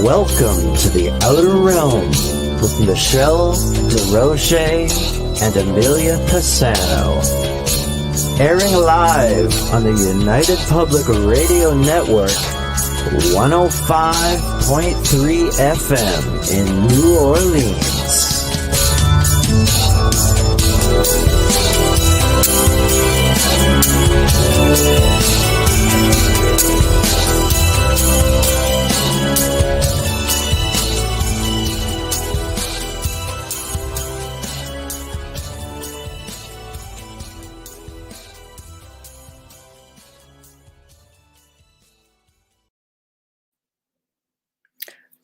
Welcome to the Outer Realm with Michelle DeRoche and Amelia Pisano. Airing live on the United Public Radio Network, 105.3 FM in New Orleans.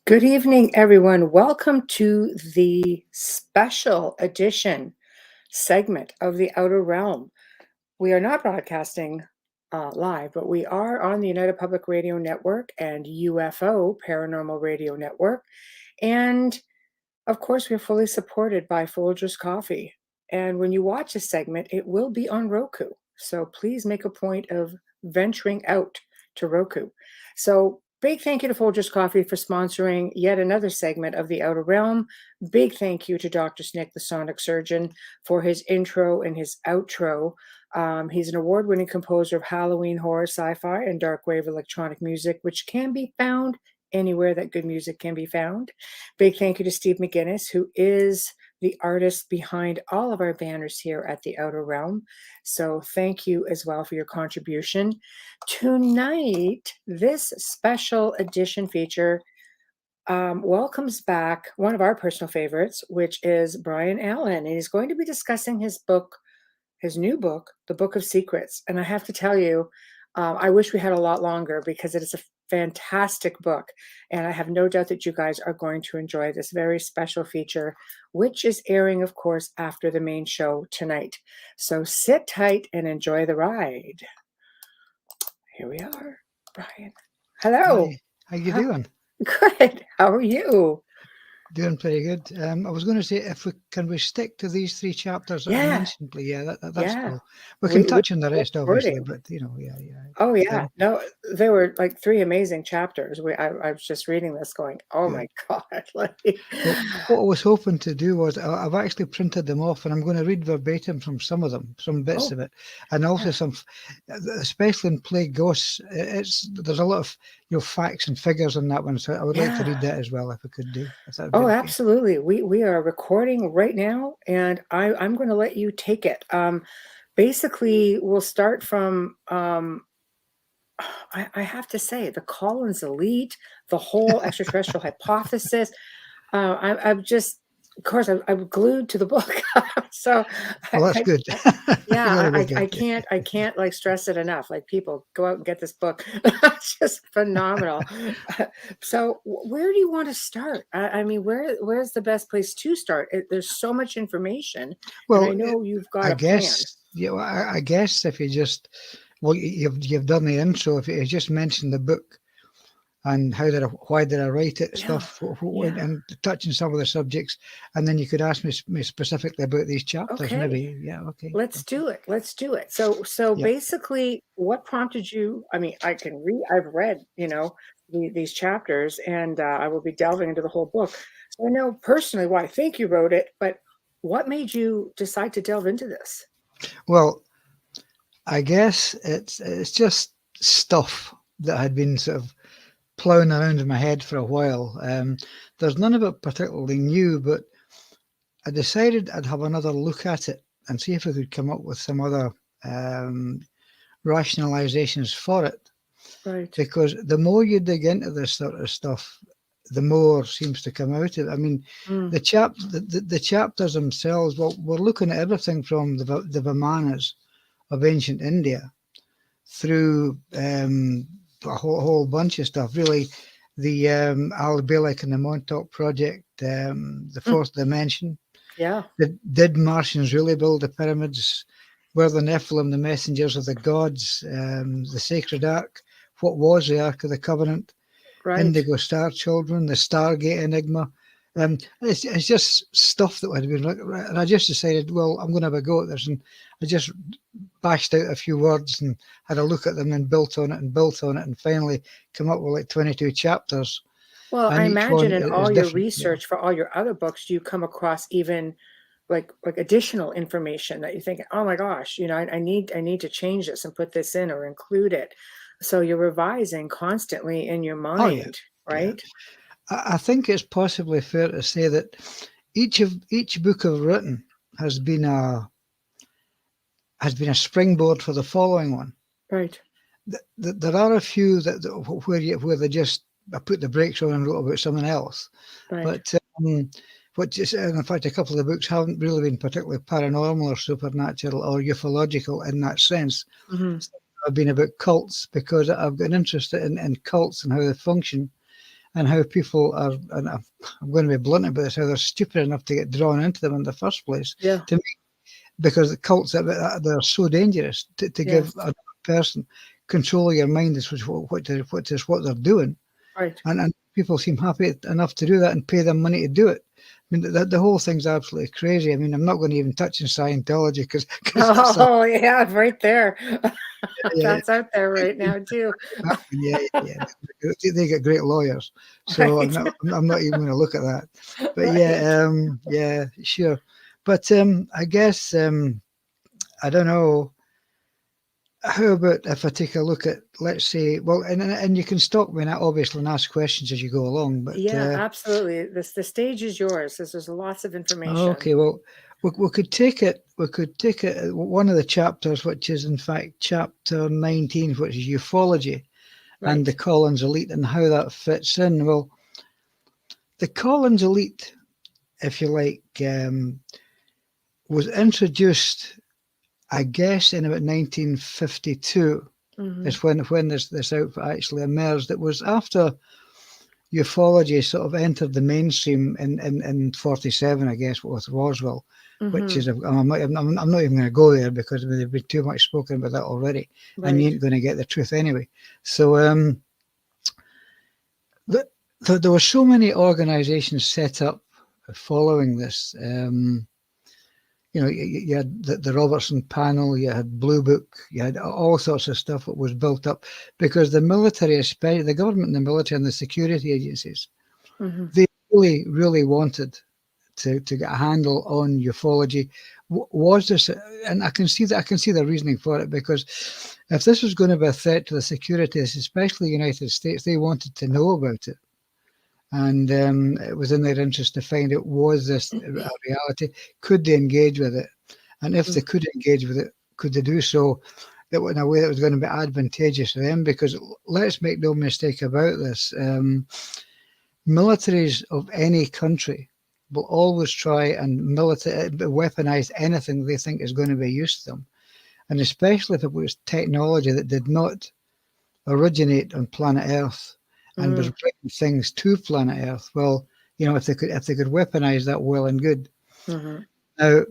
Good evening, everyone. Welcome to the special edition segment of the Outer Realm. We are not broadcasting live, but we are on the United Public Radio Network and UFO Paranormal Radio Network. And of course, we're fully supported by Folgers Coffee. And when you watch this segment, it will be on Roku. So please make a point of venturing out to Roku. So big thank you to Folgers Coffee for sponsoring yet another segment of the Outer Realm. Big thank you to Dr. Snick, the Sonic Surgeon, for his intro and his outro. He's an award-winning composer of Halloween horror, sci-fi, and dark wave electronic music, which can be found anywhere that good music can be found. Big thank you to Steve McGinnis, who is the artist behind all of our banners here at the Outer Realm. So thank you as well for your contribution. Tonight, this special edition feature welcomes back one of our personal favorites, which is Brian Allan. And he's going to be discussing his book, his new book, The Book of Secrets. And I have to tell you, I wish we had a lot longer because it is a fantastic book. And I have no doubt that you guys are going to enjoy this very special feature, which is airing, of course, after the main show tonight. So sit tight and enjoy the ride. Here we are, Brian. Hello. Hi. How you doing? Good. How are you? Doing pretty good. I was going to say, if we stick to these three chapters that I mentioned, please. Yeah, that's cool. We can touch on the rest, obviously, but yeah. Oh yeah, no, there were like three amazing chapters. I was just reading this, going, oh my God! Like, well, what I was hoping to do was I've actually printed them off, and I'm going to read verbatim from some of them, some bits of it, and also some, especially in Plague Ghosts. There's a lot of facts and figures in that one, so I would like to read that as well if I could do. Oh, absolutely. We are recording right now, and I'm going to let you take it. Basically, we'll start from, I have to say, the Collins Elite, the whole extraterrestrial hypothesis. I'm just, of course, I'm glued to the book. So that's good. I can't like stress it enough. Like, people, go out and get this book. It's just phenomenal. So where do you want to start? I mean, where's the best place to start? There's so much information. Well, and I know you've got a plan. Yeah, well, I guess if you just, you've done the intro. If you just mentioned the book and why did I write it, stuff, and touching some of the subjects, and then you could ask me specifically about these chapters, maybe. Yeah, okay. Let's do it. So basically, what prompted you? I mean, I've read, these chapters, and I will be delving into the whole book. So I know personally why I think you wrote it, but what made you decide to delve into this? Well, I guess it's just stuff that had been sort of plowing around in my head for a while. There's none of it particularly new, but I decided I'd have another look at it and see if I could come up with some other rationalizations for it. Right. Because the more you dig into this sort of stuff, the more seems to come out of it. I mean, the chapters themselves, well, we're looking at everything from the Vimanas of ancient India through a whole bunch of stuff. Really, the Al-Bilik and the Montauk project, the fourth dimension. Yeah. Did Martians really build the pyramids? Were the Nephilim the messengers of the gods? The Sacred Ark. What was the Ark of the Covenant? Right. Indigo Star Children, the Stargate Enigma. It's just stuff that had been, and I just decided, well, I'm going to have a go at this, and I just bashed out a few words and had a look at them and built on it and finally come up with like 22 chapters. Well, and I each one imagine in is all your different. Yeah. research for all your other books, you come across even like additional information that you think, oh my gosh, I need to change this and put this in or include it. So you're revising constantly in your Oh yeah, mind, yeah. right? I think it's possibly fair to say that each book I've written has been a springboard for the following one. Right. There are a few where they just I put the brakes on and wrote about something else. Right. But in fact, a couple of the books haven't really been particularly paranormal or supernatural or ufological in that sense. Mm-hmm. I've been about cults because I've got an interest in cults and how they function and how people are, and I'm going to be blunt about this, how they're stupid enough to get drawn into them in the first place. Yeah. To me, because the cults, they're so dangerous to give a person control of your mind is what they're doing. Right. And people seem happy enough to do that and pay them money to do it. I mean, the whole thing's absolutely crazy. I mean, I'm not going to even touch on Scientology because Oh, yeah, right there. yeah, That's out there right now too. yeah. They get great lawyers, so Right. I'm not even going to look at that. But Right. yeah, sure. But I guess I don't know. How about if I take a look at, let's say, well, and you can stop me obviously and ask questions as you go along. But Yeah, absolutely. The stage is yours. There's lots of information. okay, well, we could take it. We could take it. One of the chapters, which is in fact chapter 19, which is ufology, Right. and the Collins elite and how that fits in. Well, the Collins elite, if you like, was introduced, I guess, in about 1952. Mm-hmm. Is when this outfit actually emerged. It was after ufology sort of entered the mainstream in 47, I guess, with Roswell, which is, I'm not even going to go there because there's been too much spoken about that already, and you ain't going to get the truth anyway. So there were so many organizations set up following this. You had the Robertson panel, you had Blue Book, you had all sorts of stuff that was built up because the military, especially the government and the military and the security agencies, they really, really wanted to get a handle on ufology. Was this, and I can see the reasoning for it, because if this was going to be a threat to the security, especially the United States, they wanted to know about it. And it was in their interest to find out, was this a reality? Could they engage with it? And if they could engage with it, could they do so in a way that was going to be advantageous to them? Because let's make no mistake about this, militaries of any country will always try and weaponize anything they think is going to be used to them. And especially if it was technology that did not originate on planet Earth and was bringing things to planet Earth. Well, if they could weaponize that, well and good. Now,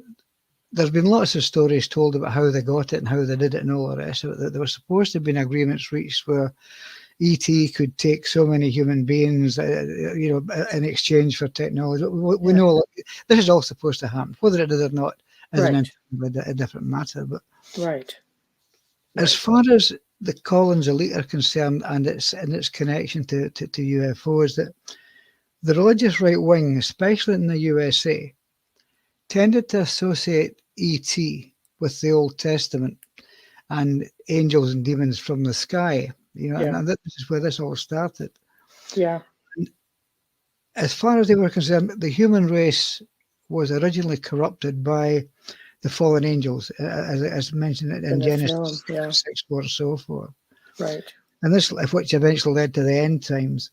there's been lots of stories told about how they got it and how they did it and all the rest of it. There were supposed to have been agreements reached where ET could take so many human beings, in exchange for technology. We know this is all supposed to happen. Whether it did or not is a different matter. But as far as the Collins elite are concerned and its connection to UFOs, that the religious right wing, especially in the USA, tended to associate ET with the Old Testament and angels and demons from the sky. And this is where this all started. Yeah. And as far as they were concerned, the human race was originally corrupted by the fallen angels, as mentioned in Genesis 6, 4, and so forth. Right. And this, which eventually led to the end times.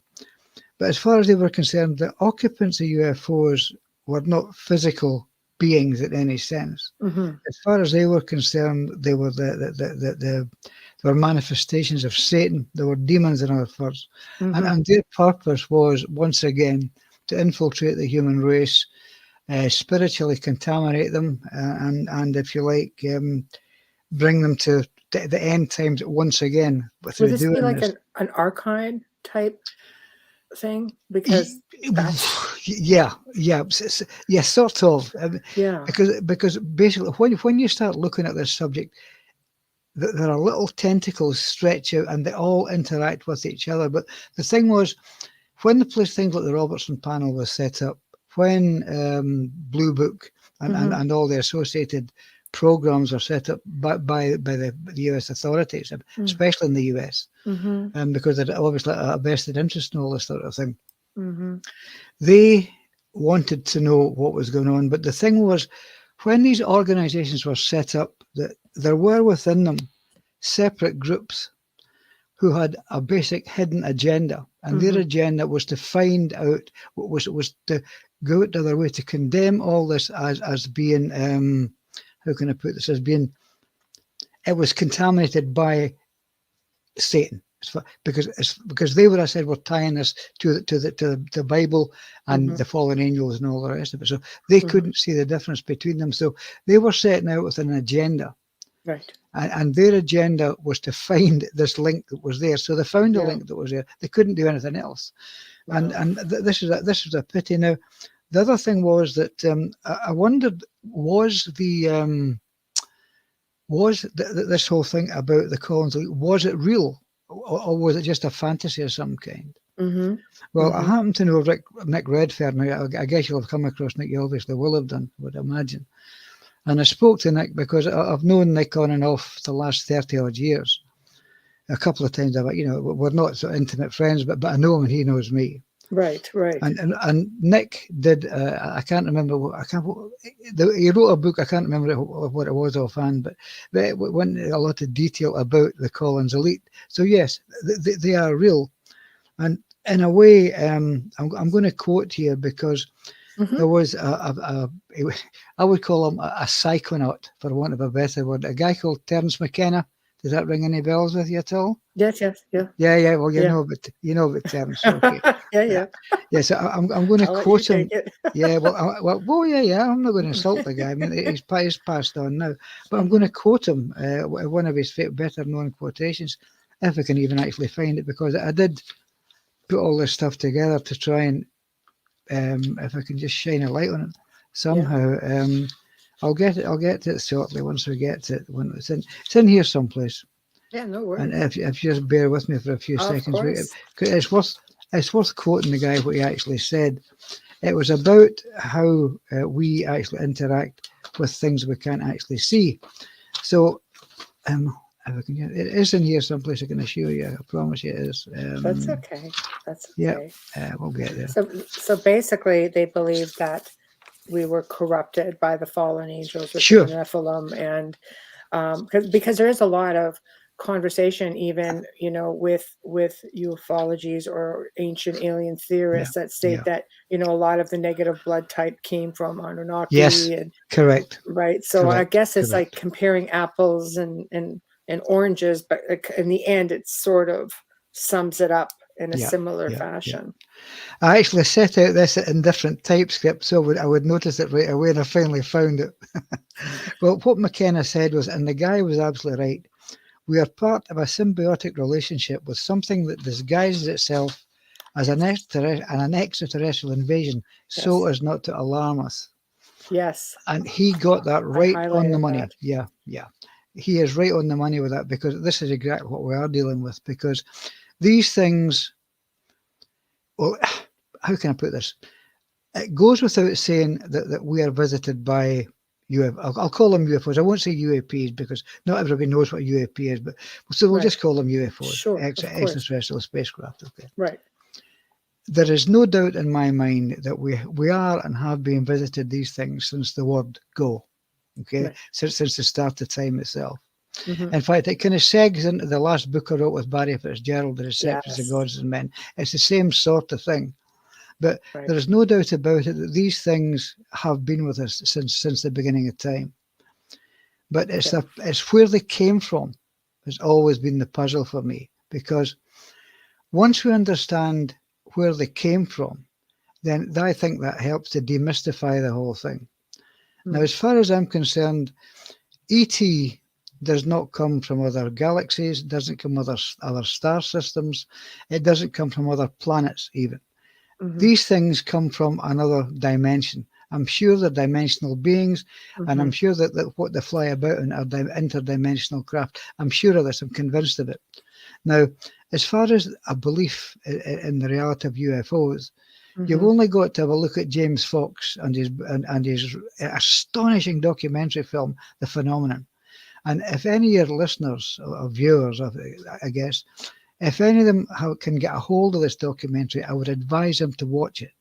But as far as they were concerned, the occupants of UFOs were not physical beings in any sense. As far as they were concerned, they were they were manifestations of Satan. They were demons, in other words. And their purpose was, once again, to infiltrate the human race, spiritually contaminate them, and if you like, bring them to the end times once again. Would this be like an archive type thing? Because sort of. Yeah. Because basically, when you start looking at this subject, there are little tentacles stretch out and they all interact with each other. But the thing was, when the place things like the Robertson panel was set up, when Blue Book and all the associated programs are set up by the US authorities, especially in the US, because they're obviously a vested interest in all this sort of thing. They wanted to know what was going on. But the thing was, when these organizations were set up, that there were within them separate groups who had a basic hidden agenda, and their agenda was to find out, was to go out of their way to condemn all this as being, how can I put this, as being, it was contaminated by Satan. Because they would have said, we're tying this to the Bible and the fallen angels and all the rest of it. So they couldn't see the difference between them. So they were setting out with an agenda. Right. And their agenda was to find this link that was there. So they found a link that was there. They couldn't do anything else. Wow. And this is a pity. Now, the other thing was that I wondered, was this whole thing about the Collins, was it real? Or was it just a fantasy of some kind? Well, I happen to know Nick Redfern. I guess you'll have come across Nick. You obviously will have done, I would imagine. And I spoke to Nick because I've known Nick on and off the last 30 odd years. A couple of times, we're not so intimate friends, but I know him and he knows me. Right. And Nick did. I can't remember. He wrote a book. I can't remember what it was offhand, but it went into a lot of detail about the Collins elite. So yes, they are real, and in a way, I'm going to quote here because there was I would call him a psychonaut, for want of a better word, a guy called Terence McKenna. Does that ring any bells with you at all? Yes. Yeah. Well, you know about Terence. Okay. Yeah. So I'm going to quote him. Yeah. Well, I'm not going to insult the guy. I mean, he's passed on now, but I'm going to quote him. One of his better known quotations, if I can even actually find it, because I did put all this stuff together to try and, if I can just shine a light on it somehow. Yeah. I'll get to it shortly once we get to it. When it's in here someplace. Yeah, no worries. And if you just bear with me for a few seconds, it's worth quoting the guy what he actually said. It was about how we actually interact with things we can't actually see. So, if I can get it is in here someplace. I can assure you. I promise you it is. That's okay. Yeah, we'll get there. So basically, they believe that we were corrupted by the fallen angels with the Nephilim, and because there is a lot of conversation, even with ufologies or ancient alien theorists that state that a lot of the negative blood type came from Anunnaki. Yes, and correct. Right. So correct. I guess it's like comparing apples and oranges, but in the end, it sort of sums it up in a similar fashion. I actually set out this in different typescript, so I would notice it right away, and I finally found it. Well, what McKenna said was, and the guy was absolutely right, we are part of a symbiotic relationship with something that disguises itself as an extraterrestrial invasion, so as not to alarm us. Yes. And he got that right on the money. Yeah. He is right on the money with that, because this is exactly what we are dealing with, because these things, well, how can I put this? It goes without saying that we are visited by UFOs. I'll call them UFOs. I won't say UAPs because not everybody knows what UAP is, but so we'll just call them UFOs. Sure, extraterrestrial spacecraft. Okay. Right. There is no doubt in my mind that we are and have been visited these things since the word go. Okay. Right. Since the start of time itself. In fact, it kind of segs into the last book I wrote with Barry Fitzgerald, The Receptions of Gods and Men. It's the same sort of thing. But there is no doubt about it that these things have been with us since the beginning of time. But it's where they came from has always been the puzzle for me, because once we understand where they came from, then I think that helps to demystify the whole thing. Now, as far as I'm concerned, ET does not come from other galaxies, doesn't come from other star systems, it doesn't come from other planets even. These things come from another dimension. I'm sure they're dimensional beings, and I'm sure that what they fly about in are interdimensional craft. I'm sure of this, I'm convinced of it. Now, as far as a belief in the reality of UFOs, you've Mm-hmm. only got to have a look at James Fox and his astonishing documentary film, The Phenomenon. And if any of your listeners or viewers, I guess, if any of them can get a hold of this documentary, I would advise them to watch it,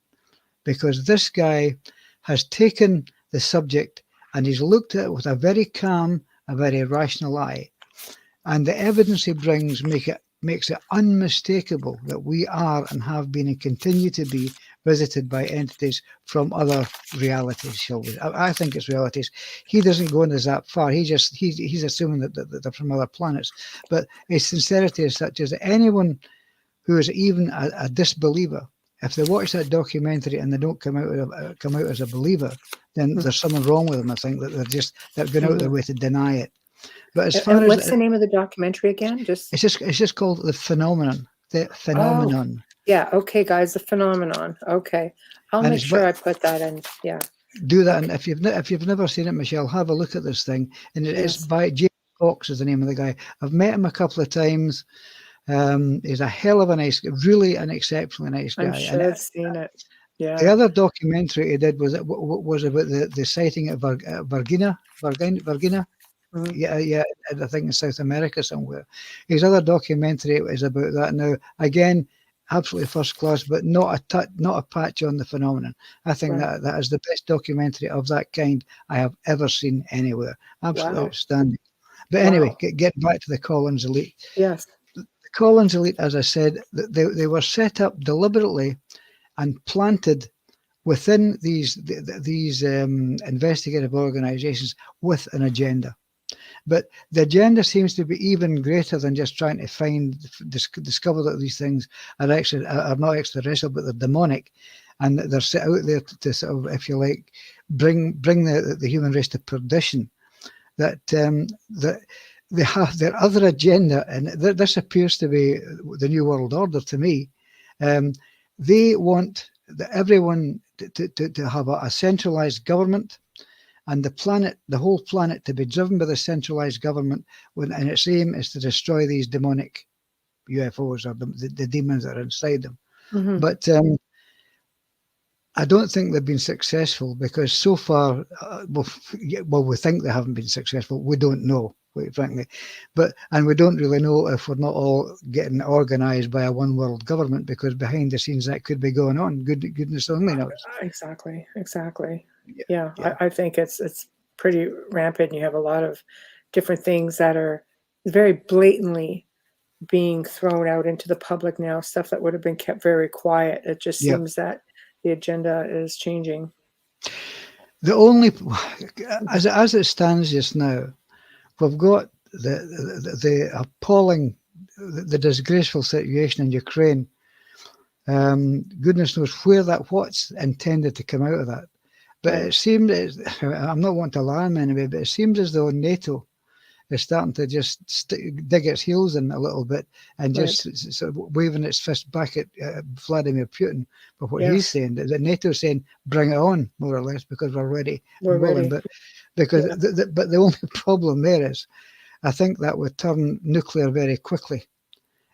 because this guy has taken the subject and he's looked at it with a very calm, a very rational eye. And the evidence he brings makes it unmistakable that we are and have been and continue to be visited by entities from other realities, shall we? I think it's realities. He doesn't go into that far. He's assuming that they're from other planets. But his sincerity is such as that anyone who is even a disbeliever, if they watch that documentary and they don't come out as a believer, then there's something wrong with them. I think that they're going out their way to deny it. But as far and as what's the name of the documentary again? it's just called The Phenomenon. The Phenomenon. Oh, yeah. Okay, guys, The Phenomenon. Okay, I'll make sure I put that in. Yeah. Do that, and if you've never seen it, Michelle, have a look at this thing. And it's by James Fox is the name of the guy. I've met him a couple of times. He's a hell of a nice, really an exceptionally nice guy. I'm sure I've seen it. Yeah. The other documentary he did was about the sighting at Virginia. Mm-hmm. Yeah, I think in South America somewhere. His other documentary is about that. Now, again, absolutely first class, but not a patch on The Phenomenon. I think that is the best documentary of that kind I have ever seen anywhere. Absolutely outstanding. But anyway, get back to the Collins Elite. Yes. The Collins Elite, as I said, they were set up deliberately and planted within these investigative organizations with an agenda. But the agenda seems to be even greater than just trying to discover that these things are not extraterrestrial, but they're demonic, and they're set out there to sort of, if you like, bring the human race to perdition. That they have their other agenda, and this appears to be the New World Order to me. They want everyone to have a centralized government, and the whole planet, to be driven by the centralized government, and its aim is to destroy these demonic UFOs or the demons that are inside them. Mm-hmm. But I don't think they've been successful, because so far, we think they haven't been successful. We don't know, quite frankly, and we don't really know if we're not all getting organised by a one world government, because behind the scenes that could be going on. Goodness only knows. Exactly. Yeah. I think it's pretty rampant. You have a lot of different things that are very blatantly being thrown out into the public now, stuff that would have been kept very quiet. It just seems that the agenda is changing. The only, as it stands just now, we've got the appalling, the disgraceful situation in Ukraine. Goodness knows what's intended to come out of that. But it seems, I'm not wanting to alarm anybody, but it seems as though NATO is starting to just dig its heels in a little bit and just sort of waving its fist back at Vladimir Putin for what he's saying. That NATO is saying, bring it on, more or less, because we're ready. We're ready. But but the only problem there is, I think that would turn nuclear very quickly.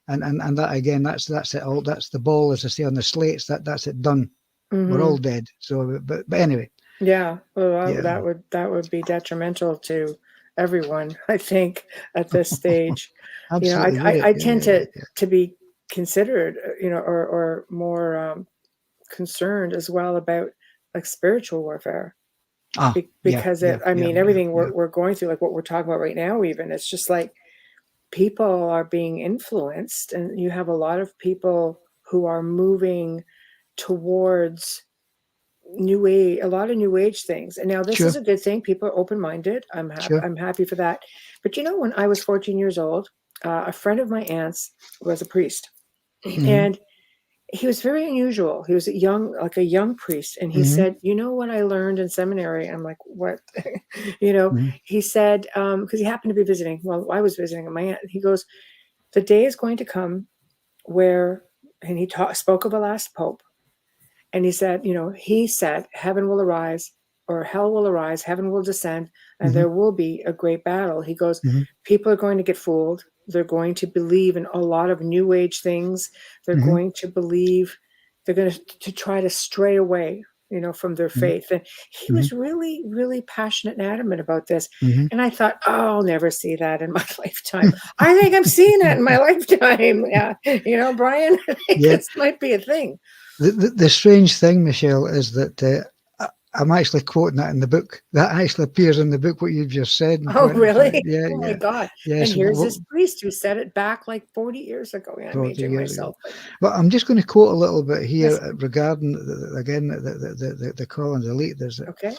And that again, that's it all. That's the ball, as I say, on the slates. That's it done. Mm-hmm. We're all dead. So, but anyway. Yeah. Well, that would be detrimental to everyone, I think, at this stage. I tend to be considered, or more concerned as well about like spiritual warfare. Because everything we're going through, like what we're talking about right now, even, it's just like people are being influenced, and you have a lot of people who are moving towards a lot of new age things. And now this is a good thing. People are open-minded. I'm happy for that. But when I was 14 years old, a friend of my aunt's was a priest, and he was very unusual. He was a young priest. And he said, what I learned in seminary? I'm like, what? He said, because he happened to be visiting. Well, I was visiting my aunt. He goes, the day is going to come where, and he spoke of a last pope. And he said, heaven will arise, or hell will arise, heaven will descend, and there will be a great battle. He goes, people are going to get fooled. They're going to believe in a lot of new age things. They're Mm-hmm. going to believe, they're going to try to stray away, from their faith. And he Mm-hmm. was really, really passionate and adamant about this. Mm-hmm. And I thought, oh, I'll never see that in my lifetime. I think I'm seeing that in my lifetime. Yeah. Brian, I think Yeah. this might be a thing. The strange thing, Michelle, is that I'm actually quoting that in the book. That actually appears in the book, what you've just said. Oh, really? Yeah, Oh, my yeah. God. Yes, And here's this priest who said it back like 40 years ago. Yeah, I'm 40 aging years myself. ago. But I'm just going to quote a little bit here Yes. regarding, the Collins elite. Okay.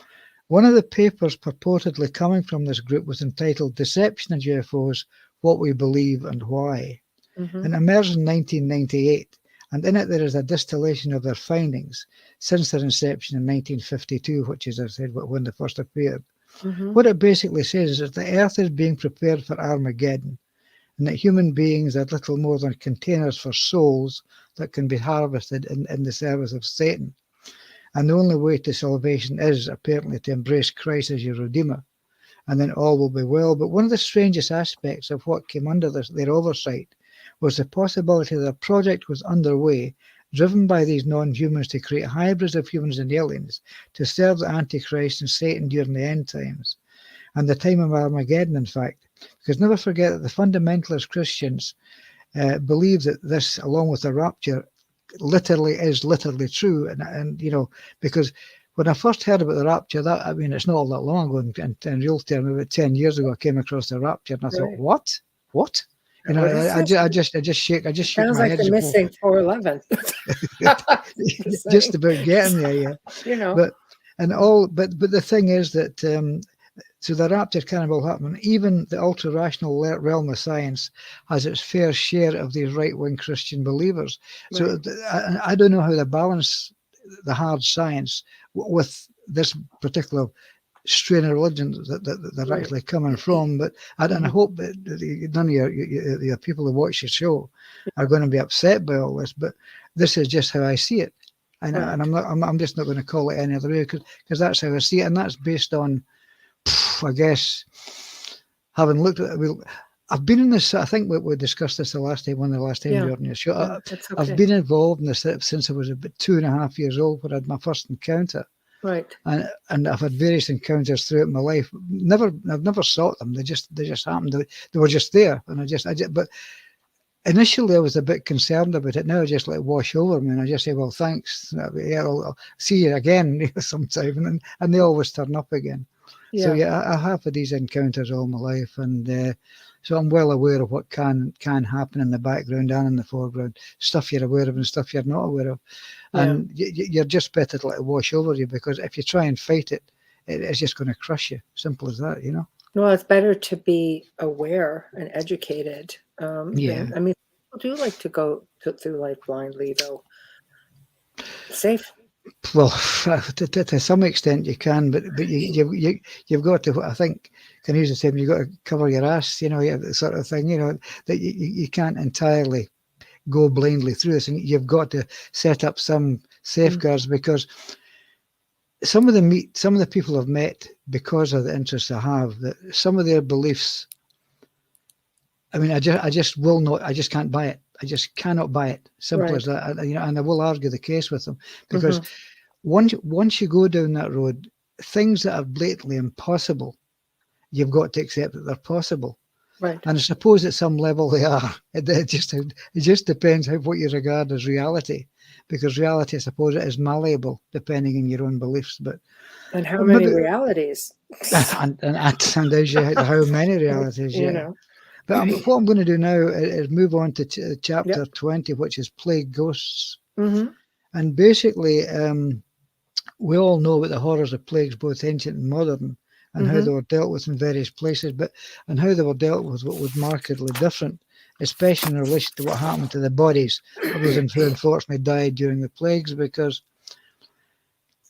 One of the papers purportedly coming from this group was entitled Deception of UFOs, What We Believe and Why. Mm-hmm. And emerged in 1998. And in it, there is a distillation of their findings since their inception in 1952, which is, as I said, when they first appeared. Mm-hmm. What it basically says is that the Earth is being prepared for Armageddon, and that human beings are little more than containers for souls that can be harvested in the service of Satan. And the only way to salvation is, apparently, to embrace Christ as your Redeemer, and then all will be well. But one of the strangest aspects of what came under their oversight was the possibility that a project was underway, driven by these non-humans to create hybrids of humans and aliens to serve the Antichrist and Satan during the end times, and the time of Armageddon, in fact. Because never forget that the fundamentalist Christians believe that this, along with the rapture, is literally true. And because when I first heard about the rapture, it's not all that long ago, in real terms, about 10 years ago, I came across the rapture, and I thought, what? I just shake Sounds my like head. the missing 411. Just about getting there, yeah. But the thing is that so the rapture kind of will happen. Even the ultra rational realm of science has its fair share of these right wing Christian believers. Right. So I don't know how to balance the hard science with this particular strain of religion that they're actually coming from, but I hope that none of your people who watch the show are going to be upset by all this. But this is just how I see it, and I'm just not going to call it any other way because that's how I see it, and that's based on, I guess, having looked at it. I've been in this. I think we discussed this one of the last time you were on your show. Okay. I've been involved in this since I was about 2.5 years old, when I had my first encounter. Right. And I've had various encounters throughout my life. I've never sought them. They just happened. They were just there, and but initially I was a bit concerned about it. Now I just let it wash over me, and I just say, well, thanks. Yeah, I'll see you again sometime, and they always turn up again. Yeah. So I have had these encounters all my life, and so I'm well aware of what can happen in the background and in the foreground. Stuff you're aware of and stuff you're not aware of. And you're just better to let it wash over you, because if you try and fight it, it's just going to crush you. Simple as that, Well, it's better to be aware and educated. People do like to go through life blindly, though. Safe. Well, to some extent you can, but you've got to, I think, can use the same. You've got to cover your ass, sort of thing. That you can't entirely go blindly through this, and you've got to set up some safeguards, because some of the people I've met, because of the interests I have, that some of their beliefs, I just will not, I just can't buy it. I just cannot buy it. Simple as that. And I will argue the case with them, because once you go down that road, things that are blatantly impossible, you've got to accept that they're possible. Right. And I suppose at some level they are. It just depends what you regard as reality, because reality, I suppose, it is malleable depending on your own beliefs. And how many realities? And as you, how many realities? But what I'm going to do now is move on to chapter 20, which is Plague Ghosts. Mm-hmm. And basically, we all know about the horrors of plagues, both ancient and modern, and how they were dealt with in various places, and how they were dealt with what was markedly different, especially in relation to what happened to the bodies of those who unfortunately died during the plagues. Because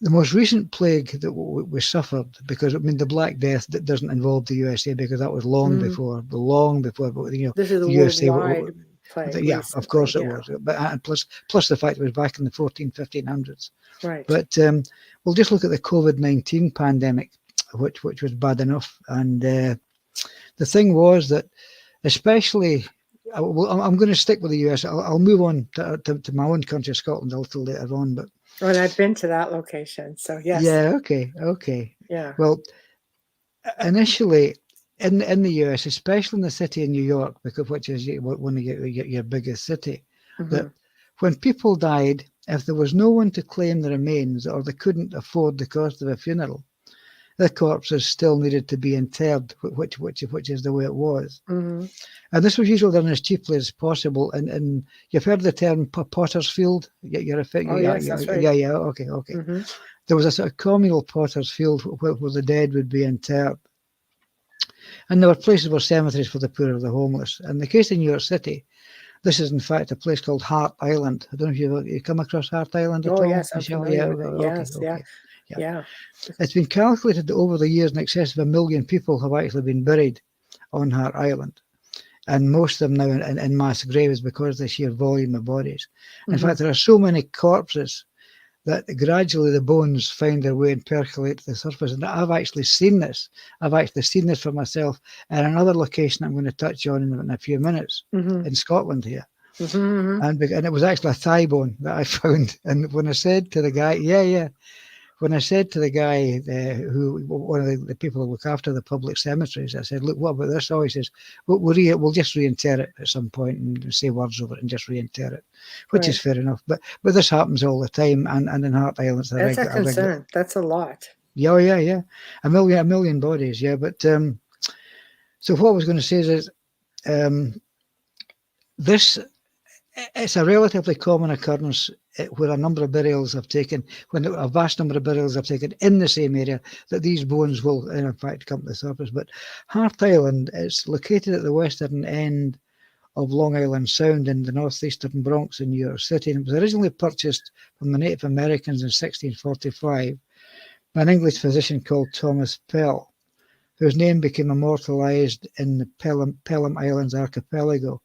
the most recent plague that we suffered, because the Black Death, that doesn't involve the USA, because that was long before. This is the a USA worldwide plague. Yeah, of course it was. But plus the fact it was back in the 1500s. Right. But we'll just look at the COVID-19 pandemic, which was bad enough. And the thing was that especially. I'm going to stick with the US. I'll move on to my own country, Scotland, a little later on. But and I've been to that location, so yes. Yeah. Okay. Yeah. Well, initially in the US, especially in the city of New York, which is one of your biggest city, that when people died, if there was no one to claim the remains or they couldn't afford the cost of a funeral, the corpses still needed to be interred, which is the way it was. And this was usually done as cheaply as possible. And you've heard the term Potter's Field? Yes, that's right. Yeah. Okay. There was a sort of communal Potter's Field where the dead would be interred. And there were places where cemeteries for the poor or the homeless. In the case of New York City, this is in fact a place called Hart Island. I don't know if you've come across Hart Island at all. Yes, I'm familiar with it. Yes, yeah. It's been calculated that over the years in excess of 1 million people have actually been buried on Hart Island. And most of them now in mass graves because of the sheer volume of bodies. In fact, there are so many corpses that gradually the bones find their way and percolate to the surface. And I've actually seen this. I've actually seen this for myself in another location I'm going to touch on in a few minutes in Scotland here. And it was actually a thigh bone that I found. And when I said to the guy, when I said to the guy who one of the people who look after the public cemeteries, I said, "Look, what about this?" Oh, he says, "We'll just reinter it at some point and say words over it and just reinter it," which is fair enough. But this happens all the time, and in Hart Island, that's a concern. That's a lot. Yeah, a million bodies. Yeah, but so what I was going to say is this. It's a relatively common occurrence where a vast number of burials have taken in the same area, that these bones will in fact come to the surface. But Hart Island is located at the western end of Long Island Sound in the northeastern Bronx in New York City, and it was originally purchased from the Native Americans in 1645 by an English physician called Thomas Pell, whose name became immortalized in the Pelham Islands archipelago.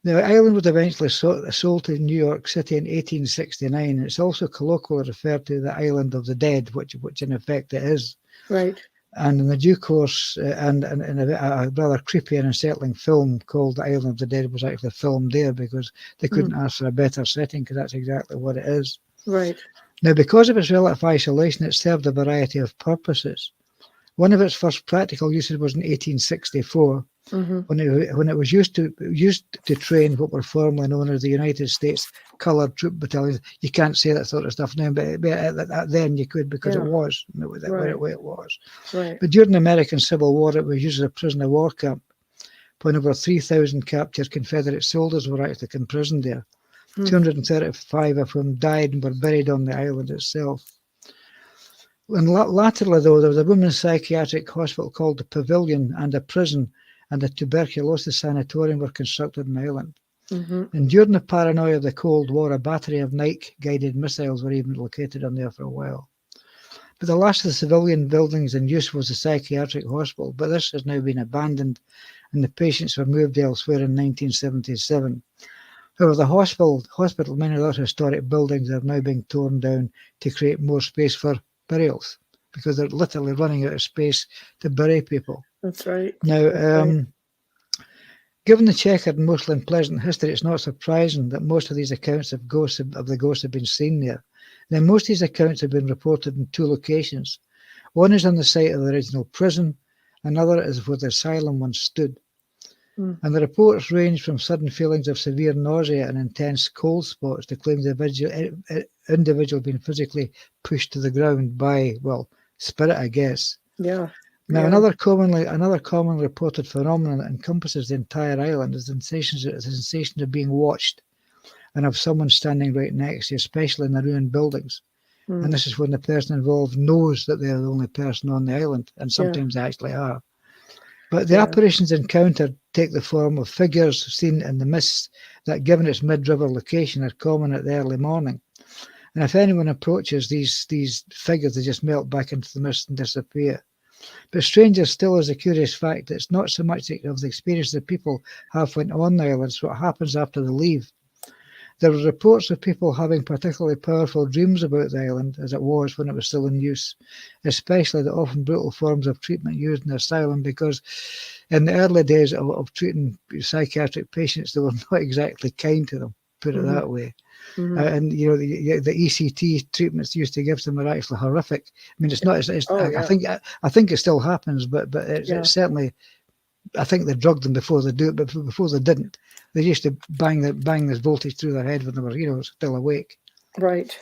The island was eventually sold to New York City in 1869. It's also colloquially referred to the Island of the Dead, which in effect it is. Right. And in the due course, and a rather creepy and unsettling film called The Island of the Dead was actually filmed there because they couldn't ask for a better setting, because that's exactly what it is. Right. Now, because of its relative isolation, it served a variety of purposes. One of its first practical uses was in 1864, when it was used to train what were formerly known as the United States Colored Troop Battalions. You can't say that sort of stuff now, but then you could, because it was the way it was. Right. But during the American Civil War, it was used as a prisoner of war camp, when over 3,000 captured Confederate soldiers were actually imprisoned there. 235 of whom died and were buried on the island itself. And latterly, though, there was a women's psychiatric hospital called the Pavilion, and a prison and a tuberculosis sanatorium were constructed on the island. And during the paranoia of the Cold War, a battery of night-guided missiles were even located on there for a while. But the last of the civilian buildings in use was the psychiatric hospital, but this has now been abandoned, and the patients were moved elsewhere in 1977. However, the hospital, many other historic buildings are now being torn down to create more space for burials, because they're literally running out of space to bury people. That's right. Now, given the checkered and mostly unpleasant history, it's not surprising that most of these accounts of the ghosts have been seen there. Now, most of these accounts have been reported in two locations. One is on the site of the original prison, another is where the asylum once stood. And the reports range from sudden feelings of severe nausea and intense cold spots to claims the individual being physically pushed to the ground by, spirit, I guess. Yeah. Now, another commonly reported phenomenon that encompasses the entire island is the sensation of being watched and of someone standing right next to you, especially in the ruined buildings. And this is when the person involved knows that they're the only person on the island, and sometimes they actually are. But the apparitions encountered take the form of figures seen in the mist that, given its mid-river location, are common at the early morning. And if anyone approaches these figures, they just melt back into the mist and disappear. But stranger still is the curious fact that it's not so much of the experience that people have when on the island, it's what happens after they leave. There were reports of people having particularly powerful dreams about the island as it was when it was still in use, especially the often brutal forms of treatment used in the asylum, because in the early days of treating psychiatric patients, they were not exactly kind to them, put it that way. And you know, the ECT treatments used to give them are actually horrific. I mean, it's not. I think it still happens, but it's certainly. I think they drugged them before they do it, but before they didn't, they used to bang this voltage through their head when they were, you know, still awake. Right.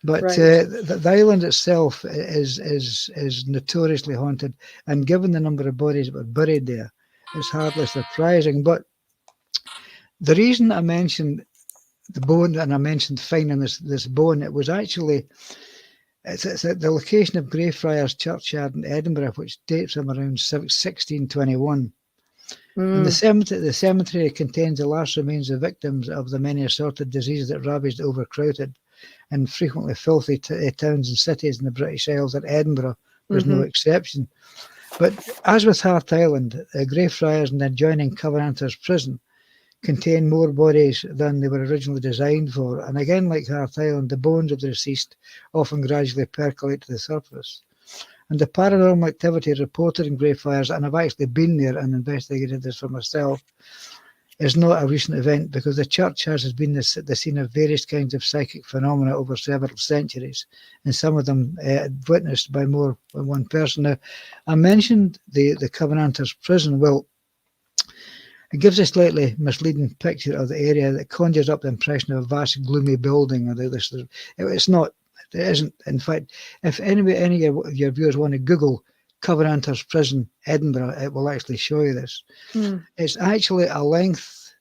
But the island itself is notoriously haunted, and given the number of bodies that were buried there, it's hardly surprising. But the reason I mentioned the bone, and I mentioned finding this bone, it was actually it's at the location of Greyfriars Churchyard in Edinburgh, which dates from around 1621. And the cemetery contains the last remains of victims of the many assorted diseases that ravaged overcrowded and frequently filthy towns and cities in the British Isles, and Edinburgh was no exception. But as with Hart Island, Greyfriars and the adjoining Covenanters prison contain more bodies than they were originally designed for. And again, like Hart Island, the bones of the deceased often gradually percolate to the surface. And the paranormal activity reported in Greyfriars, and I've actually been there and investigated this for myself, is not a recent event, because the church has been the scene of various kinds of psychic phenomena over several centuries, and some of them witnessed by more than one person. Now, I mentioned the Covenanters prison. Well, it gives a slightly misleading picture of the area that conjures up the impression of a vast, gloomy building. It's not. It isn't. In fact, if any of your viewers want to Google Covenanters Prison, Edinburgh, it will actually show you this. It's actually a length.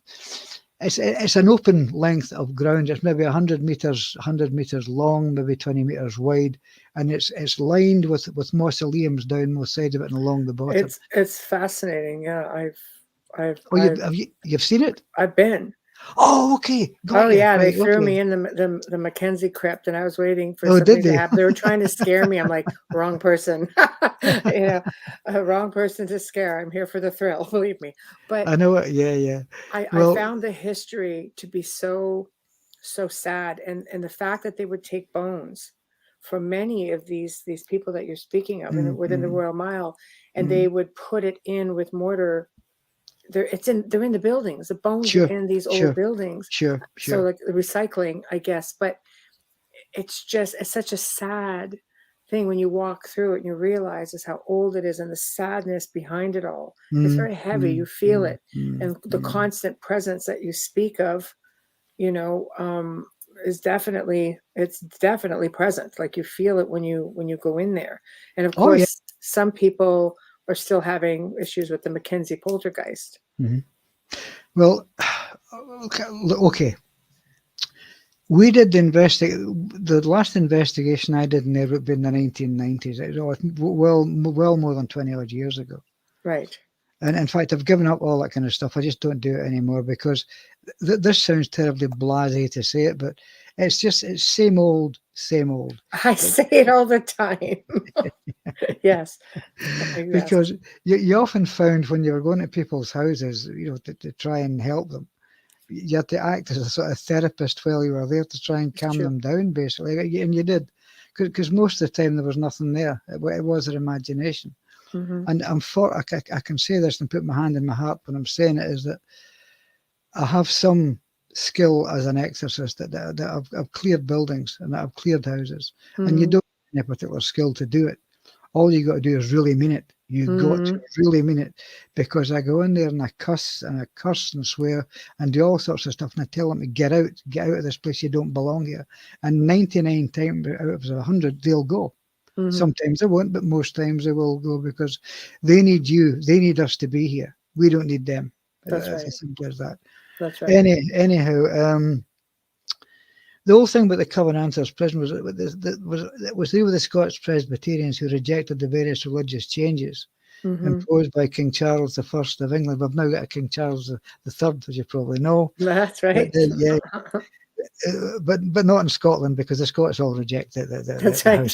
It's an open length of ground. It's maybe 100 meters long, maybe 20 meters wide, and it's lined with mausoleums down both sides of it and along the bottom. It's fascinating. Yeah, You've seen it? I've been. Oh, okay. They threw me in the Mackenzie crypt, and I was waiting for something to happen. They were trying to scare me. I'm like, wrong person. Wrong person to scare. I'm here for the thrill, believe me. But I know it. Yeah. I found the history to be so sad, and the fact that they would take bones from many of these people that you're speaking of within the Royal Mile, and they would put it in with mortar. They're in the buildings. The bones are in these old buildings. Sure. So like the recycling, I guess. But it's such a sad thing when you walk through it and you realize just how old it is and the sadness behind it all. It's very heavy. You feel it, and the constant presence that you speak of, is definitely present. Like you feel it when you go in there. And of course, some people are still having issues with the Mackenzie poltergeist. Well, okay. We did the last investigation I did in there would be in the 1990s. It was well more than 20 odd years ago. Right. And in fact, I've given up all that kind of stuff. I just don't do it anymore because this sounds terribly blasé to say it, but it's same old. I say it all the time. Yes. Because you often found when you were going to people's houses, to try and help them, you had to act as a sort of therapist while you were there to try and calm them down, basically. And you did. Because most of the time there was nothing there. It was their imagination. And I can say this and put my hand in my heart when I'm saying it, is that I have some skill as an exorcist that I've cleared buildings and that I've cleared houses. And you don't have any particular skill to do it. All you got to do is really mean it. You got to really mean it, because I go in there and I curse and swear and do all sorts of stuff, and I tell them to get out of this place. You don't belong here. And 99 times out of 100, they'll go. Sometimes they won't, but most times they will go, because they need you. They need us to be here. We don't need them. That's right. As simple as that. That's right. Anyhow, the whole thing about the Covenanters prison was they were the Scots Presbyterians who rejected the various religious changes imposed by King Charles I of England. We've now got a King Charles III, as you probably know. That's right. But not in Scotland, because the Scots all reject it. That's right.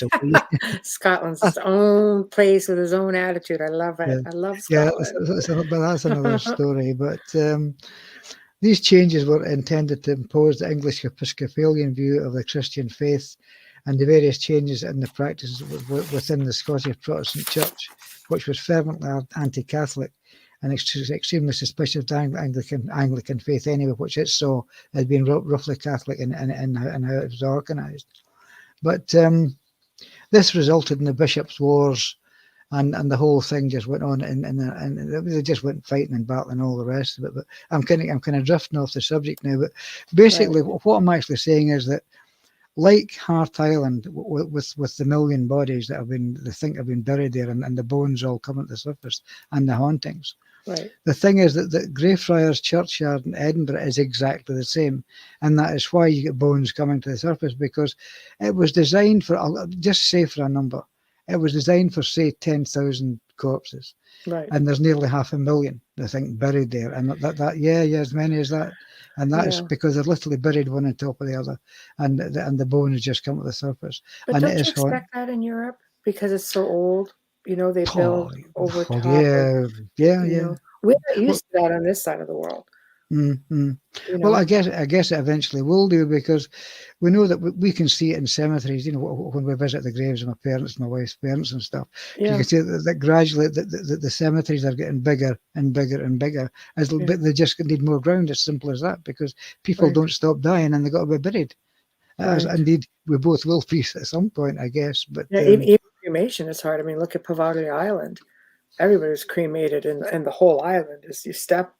Scotland's its own place with its own attitude. I love it. I love Scotland. But that's another story. But These changes were intended to impose the English Episcopalian view of the Christian faith and the various changes in the practices within the Scottish Protestant Church, which was fervently anti-Catholic and extremely suspicious of the Anglican faith anyway, which it saw as being roughly Catholic in how it was organised. But this resulted in the bishops' wars, and the whole thing just went on, and they just went fighting and battling all the rest of it. But I'm kind of drifting off the subject now. But basically, what I'm actually saying is that, like Hart Island, with the million bodies that they think have been buried there, and the bones all coming to the surface, and the hauntings. Right. The thing is that the Greyfriars Churchyard in Edinburgh is exactly the same, and that is why you get bones coming to the surface, because it was designed for, just say for a number, it was designed for, say, 10,000 corpses, Right. and there's nearly 500,000, I think, buried there, and as many as that, and that is because they're literally buried one on top of the other, and the bones just come to the surface. But and don't you expect that in Europe because it's so old? You know, they build over top. Yeah. We're not used to that on this side of the world. Mm-hmm. Well, I guess it eventually will do, because we know that we can see it in cemeteries. You know, when we visit the graves of my parents, my wife's parents, and stuff. You can see that gradually the cemeteries are getting bigger and bigger and bigger as they just need more ground. As simple as that, because people don't stop dying and they got to be buried. As indeed we both will be at some point, I guess. But even cremation is hard. I mean, look at Pavaglia Island. Everybody's cremated, and the whole island is, you step,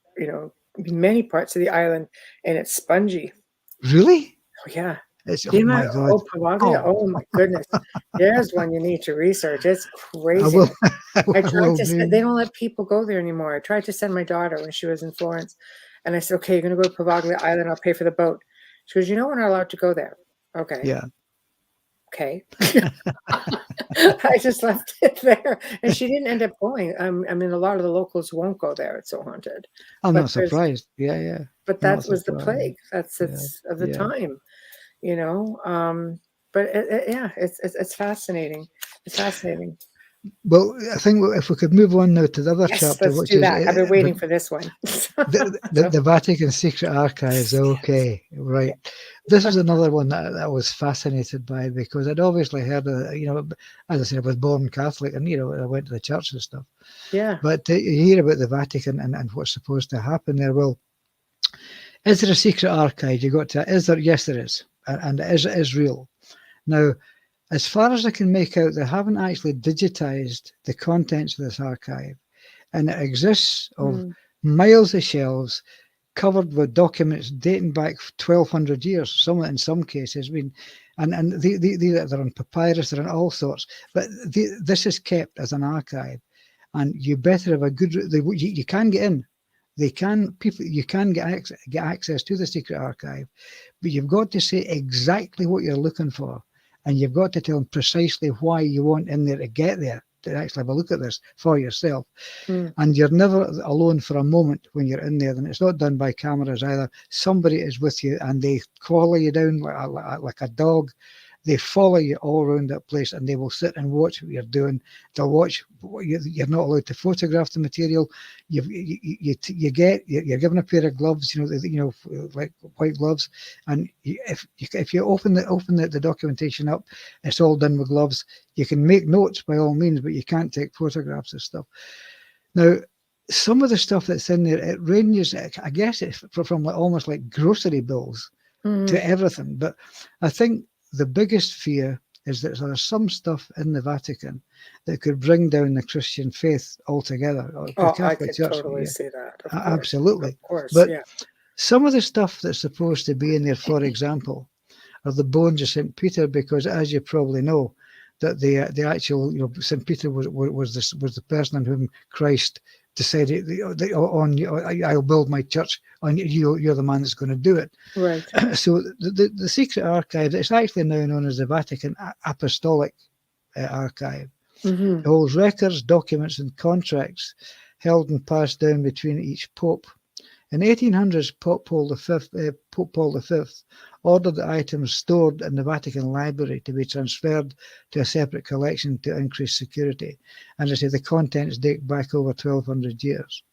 many parts of the island, and it's spongy. Really? Oh yeah. Oh my God. Oh my goodness. There's one you need to research. It's crazy. I tried to they don't let people go there anymore. I tried to send my daughter when she was in Florence, and I said, okay, you're going to go to Pavaglia Island. I'll pay for the boat. She goes, we're not allowed to go there. Okay. Yeah. Okay. I just left it there, and she didn't end up going. I mean, a lot of the locals won't go there. It's so haunted. I'm not surprised. Yeah. But that was the plague. That's of the time, But it's fascinating. It's fascinating. Well, I think if we could move on now to the other chapter, let's do that. I've been waiting for this one. the Vatican Secret Archives. Okay, right. This is another one that I was fascinated by, because I'd obviously heard, as I said, I was born Catholic, and I went to the church and stuff. Yeah. But you hear about the Vatican and what's supposed to happen there. Well, is there a secret archive? You got to. Is there? Yes, there is, and it is real. Now, as far as I can make out, they haven't actually digitized the contents of this archive, and it exists of miles of shelves covered with documents dating back 1,200 years. In some cases, and they're on papyrus, they're on all sorts. But this is kept as an archive, and you better have a good. You can get in. You can get access to the secret archive, but you've got to say exactly what you're looking for. And you've got to tell them precisely why you want in there to get there, to actually have a look at this for yourself. And you're never alone for a moment when you're in there. And it's not done by cameras either. Somebody is with you, and they follow you down like a dog. They follow you all around that place, and they will sit and watch what you're doing. They'll watch. You're not allowed to photograph the material. You're given a pair of gloves, like white gloves. And if you open the documentation up, it's all done with gloves. You can make notes by all means, but you can't take photographs of stuff. Now, some of the stuff that's in there, it ranges. I guess it's from almost like grocery bills to everything. But I think the biggest fear is that there's some stuff in the Vatican that could bring down the Christian faith altogether. I could totally see that. Absolutely. Of course, but some of the stuff that's supposed to be in there, for example, are the bones of St. Peter, because, as you probably know, that the actual St. Peter was the person on whom Christ decided, I'll build my church on you. You're the man that's going to do it. Right. So the secret archive, it's actually now known as the Vatican Apostolic Archive. It holds records, documents, and contracts held and passed down between each pope. In 1800s, Pope Paul V ordered the items stored in the Vatican Library to be transferred to a separate collection to increase security. And I say the contents date back over 1,200 years.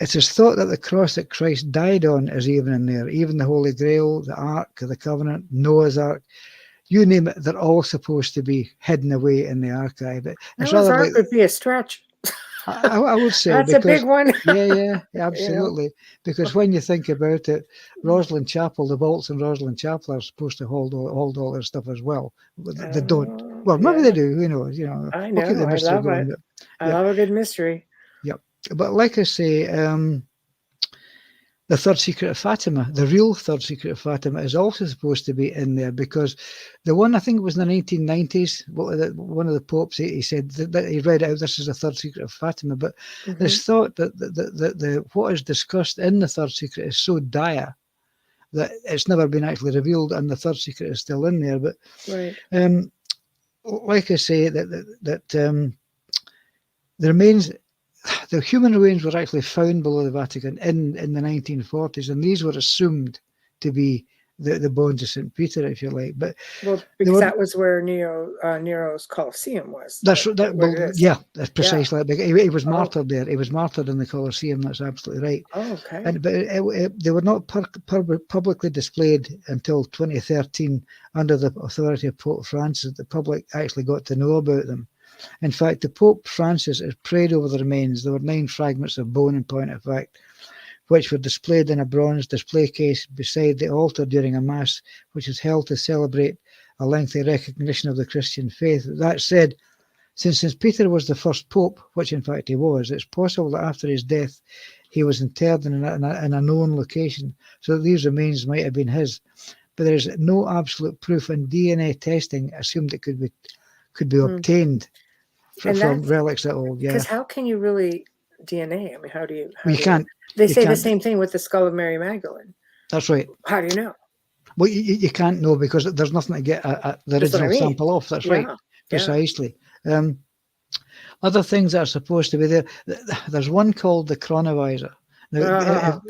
It is thought that the cross that Christ died on is even in there. Even the Holy Grail, the Ark of the Covenant, Noah's Ark, you name it, they're all supposed to be hidden away in the archive. It's Noah's rather Ark like, would be a stretch. I would say, That's a big one. yeah, absolutely. Because when you think about it, Rosslyn Chapel, the vaults in Rosslyn Chapel are supposed to hold all their stuff as well. They don't. Well, maybe they do. Who knows? I we'll keep know. the I mystery love going. it. But, I love a good mystery. Yep. But like I say, the third secret of Fatima, the real third secret of Fatima, is also supposed to be in there, because the one, I think it was in the 1990s, one of the popes, he said that he read out, this is the third secret of Fatima, but there's thought that the what is discussed in the third secret is so dire that it's never been actually revealed, and the third secret is still in there. But like I say, that the remains, the human remains were actually found below the Vatican in the 1940s, and these were assumed to be the bones of St. Peter, if you like. But because that was where Nero's Colosseum was. That's that's precisely. Yeah. He was martyred there. He was martyred in the Colosseum. That's absolutely right. Oh, okay. But they were not publicly displayed until 2013 under the authority of Pope Francis. The public actually got to know about them. In fact, the Pope Francis has prayed over the remains. There were 9 fragments of bone, in point of fact, which were displayed in a bronze display case beside the altar during a mass, which is held to celebrate a lengthy recognition of the Christian faith. That said, since Peter was the first pope, which in fact he was, it's possible that after his death he was interred in a known location, so that these remains might have been his. But there is no absolute proof, and DNA testing assumed it could be obtained from relics that old. Because how can you really DNA? I mean, how do you? You can't. They say the same thing with the skull of Mary Magdalene. That's right. How do you know? Well, you can't know, because there's nothing to get the original sample off. That's right. Precisely. Other things that are supposed to be there. There's one called the Chronovisor. Now,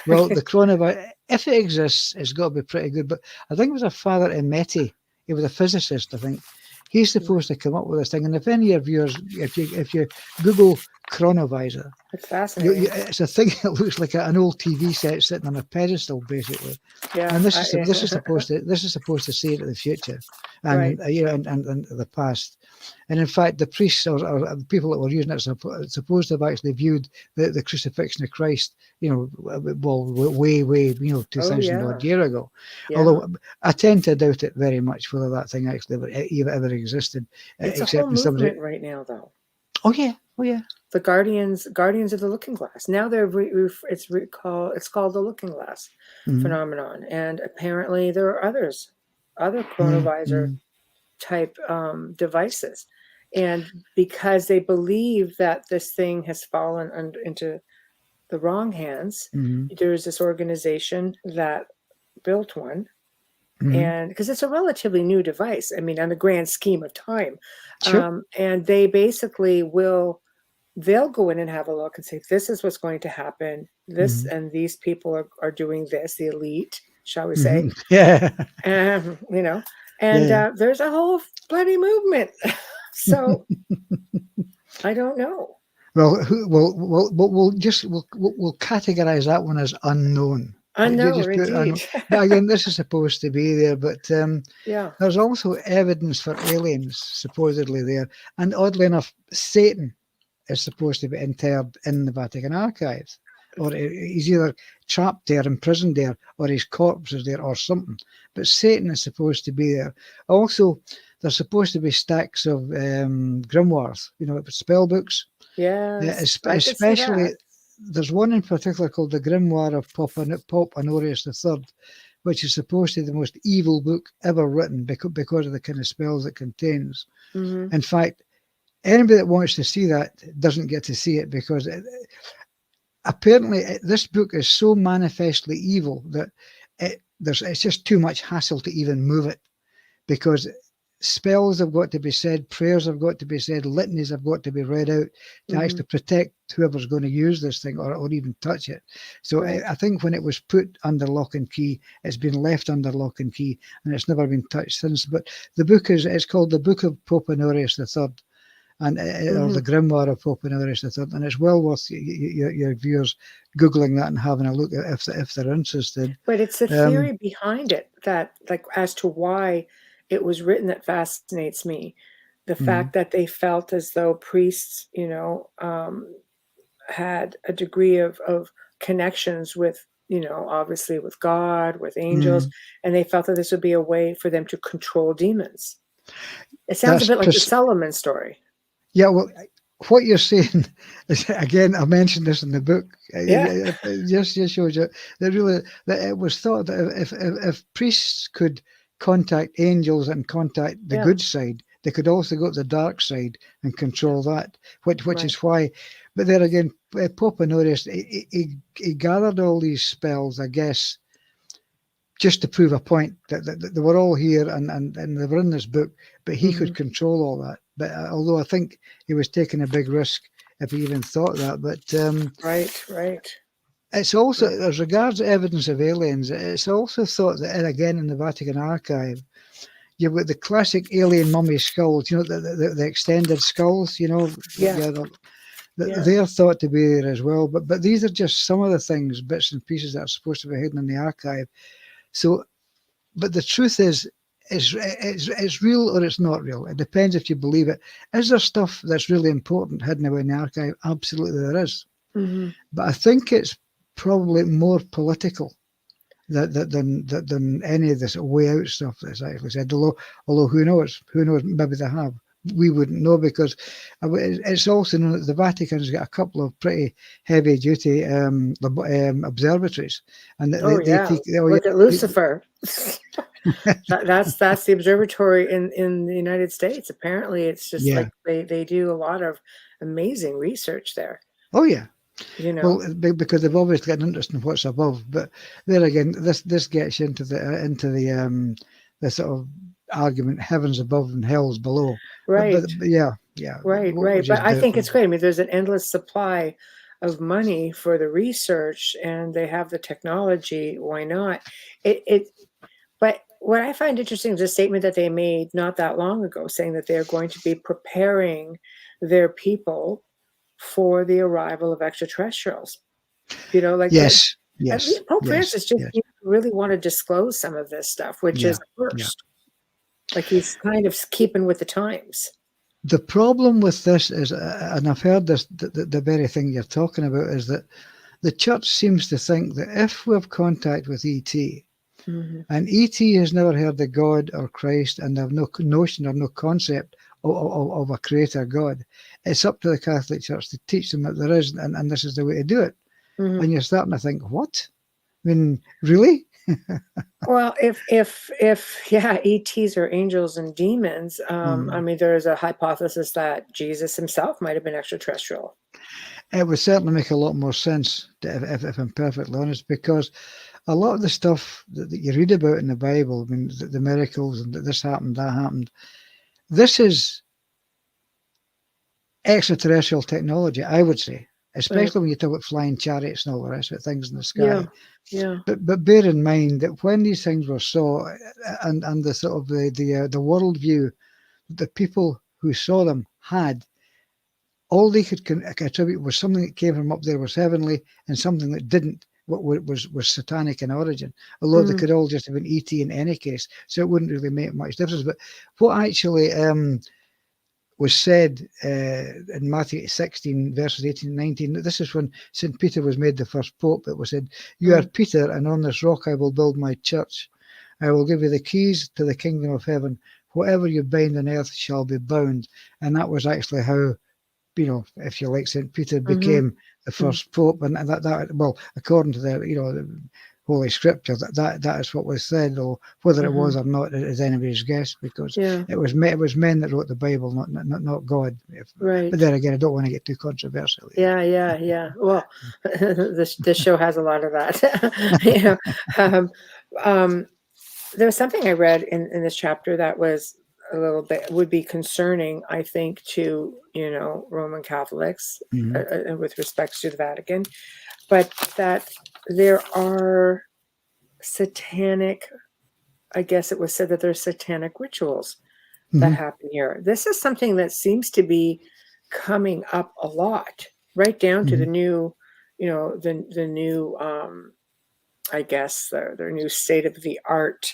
Well, the Chronovisor, if it exists, it's got to be pretty good. But I think it was a Father Emeti. He was a physicist, I think. He's supposed to come up with this thing. And if any of yours, if you Google Chronovisor, it's fascinating. It's a thing that looks like an old TV set sitting on a pedestal, basically. Yeah. And this is supposed to see into the future, and and the past. And in fact, the priests or the people that were using it are supposed to have actually viewed the crucifixion of Christ, way, 2,000 odd year ago. Yeah. Although I tend to doubt it very much, whether that thing actually ever existed. It's a whole movement right now, though. Oh yeah. The Guardians of the Looking Glass. Now it's called the Looking Glass phenomenon, and apparently there are other Chronovisor type devices, and because they believe that this thing has fallen into the wrong hands, there's this organization that built one, and because it's a relatively new device, I mean, on the grand scheme of time, and they basically they'll go in and have a look and say, this is what's going to happen, this and these people are doing this, the elite, shall we say. And there's a whole bloody movement. So I don't know. Well, we'll categorize that one as unknown. Indeed. Again, this is supposed to be there, but there's also evidence for aliens supposedly there, and oddly enough, Satan is supposed to be interred in the Vatican Archives, or he's either trapped there, imprisoned there, or his corpse is there, or something. But Satan is supposed to be there. Also, there's supposed to be stacks of grimoires, spell books. Yeah, especially there's one in particular called the Grimoire of Pope Honorius III, which is supposed to be the most evil book ever written because of the kind of spells it contains. In fact, anybody that wants to see that doesn't get to see it, because apparently this book is so manifestly evil that it's just too much hassle to even move it, because spells have got to be said, prayers have got to be said, litanies have got to be read out to actually protect whoever's going to use this thing or even touch it. So I think when it was put under lock and key, it's been left under lock and key, and it's never been touched since. But the book it's called the Book of Pope Honorius III, and or the grimoire of Pope Honorius III, and it's well worth your viewers googling that and having a look if they're interested. But it's the theory behind it that, like, as to why it was written that fascinates me. The fact that they felt as though priests, had a degree of connections with, obviously with God, with angels, and they felt that this would be a way for them to control demons. It sounds a bit like the Solomon story. Yeah, well, what you're saying is, again, I mentioned this in the book. Yeah. It just shows you that it was thought that if priests could contact angels and contact the good side, they could also go to the dark side and control that, which is why. But there again, Pope Honorius, he gathered all these spells, I guess, just to prove a point that they were all here and they were in this book, but he could control all that. But although I think he was taking a big risk if he even thought that. But right. It's also, as regards evidence of aliens, it's also thought that, and again in the Vatican Archive, you've got the classic alien mummy skulls, the extended skulls, they're thought to be there as well. But these are just some of the things, bits and pieces that are supposed to be hidden in the archive. So, but the truth is, it's real or it's not real. It depends if you believe it. Is there stuff that's really important hidden away in the archive? Absolutely there is. But I think it's probably more political than any of this way out stuff that's actually said. Although who knows? Maybe they have. We wouldn't know, because it's also known that the Vatican's got a couple of pretty heavy-duty observatories, and Look at Lucifer. That's the observatory in the United States. Apparently, it's just like they do a lot of amazing research there. Oh yeah. Well, because they've obviously got an interest in what's above. But there again, this gets into the sort of argument: heavens above and hell's below. Right. But yeah. Right. But I think it's great. I mean, there's an endless supply of money for the research, and they have the technology. Why not? But what I find interesting is a statement that they made not that long ago, saying that they're going to be preparing their people for the arrival of extraterrestrials. Yes. Pope Francis just really want to disclose some of this stuff, which is first. Like he's kind of keeping with the times. The problem with this is, and I've heard this, the very thing you're talking about, is that the church seems to think that if we have contact with ET, and ET has never heard of God or Christ, and they have no notion or no concept of a creator God, it's up to the Catholic Church to teach them that there is, and this is the way to do it. And you're starting to think, what? I mean, really? Well, if ETs are angels and demons, I mean, there's a hypothesis that Jesus himself might have been extraterrestrial. It would certainly make a lot more sense, if I'm perfectly honest, because a lot of the stuff that you read about in the Bible, I mean, the miracles and this happened, that happened, this is extraterrestrial technology, I would say, especially when you talk about flying chariots and all the rest of it, things in the sky. Yeah. But bear in mind that when these things were saw, and the sort of the worldview the people who saw them had, all they could attribute was something that came from up there was heavenly, and something that didn't was satanic in origin. Although they could all just have been ET in any case, so it wouldn't really make much difference. But what actually was said in Matthew 16, verses 18 and 19. This is when St. Peter was made the first pope. It was said, "You are Peter, and on this rock I will build my church. I will give you the keys to the kingdom of heaven. Whatever you bind on earth shall be bound." And that was actually how, if you like, St. Peter became the first pope. And that well, according to the Holy Scripture, that is what was said, or whether it was or not is anybody's guess, because it was men that wrote the Bible, not God. Right. But then again, I don't want to get too controversial. Yeah. Well, this show has a lot of that. There was something I read in this chapter that was a little bit would be concerning, I think, to Roman Catholics with respect to the Vatican, but that there are satanic, I guess it was said that there's satanic rituals that happen here. This is something that seems to be coming up a lot, right down to the new, the new, I guess their new state of the art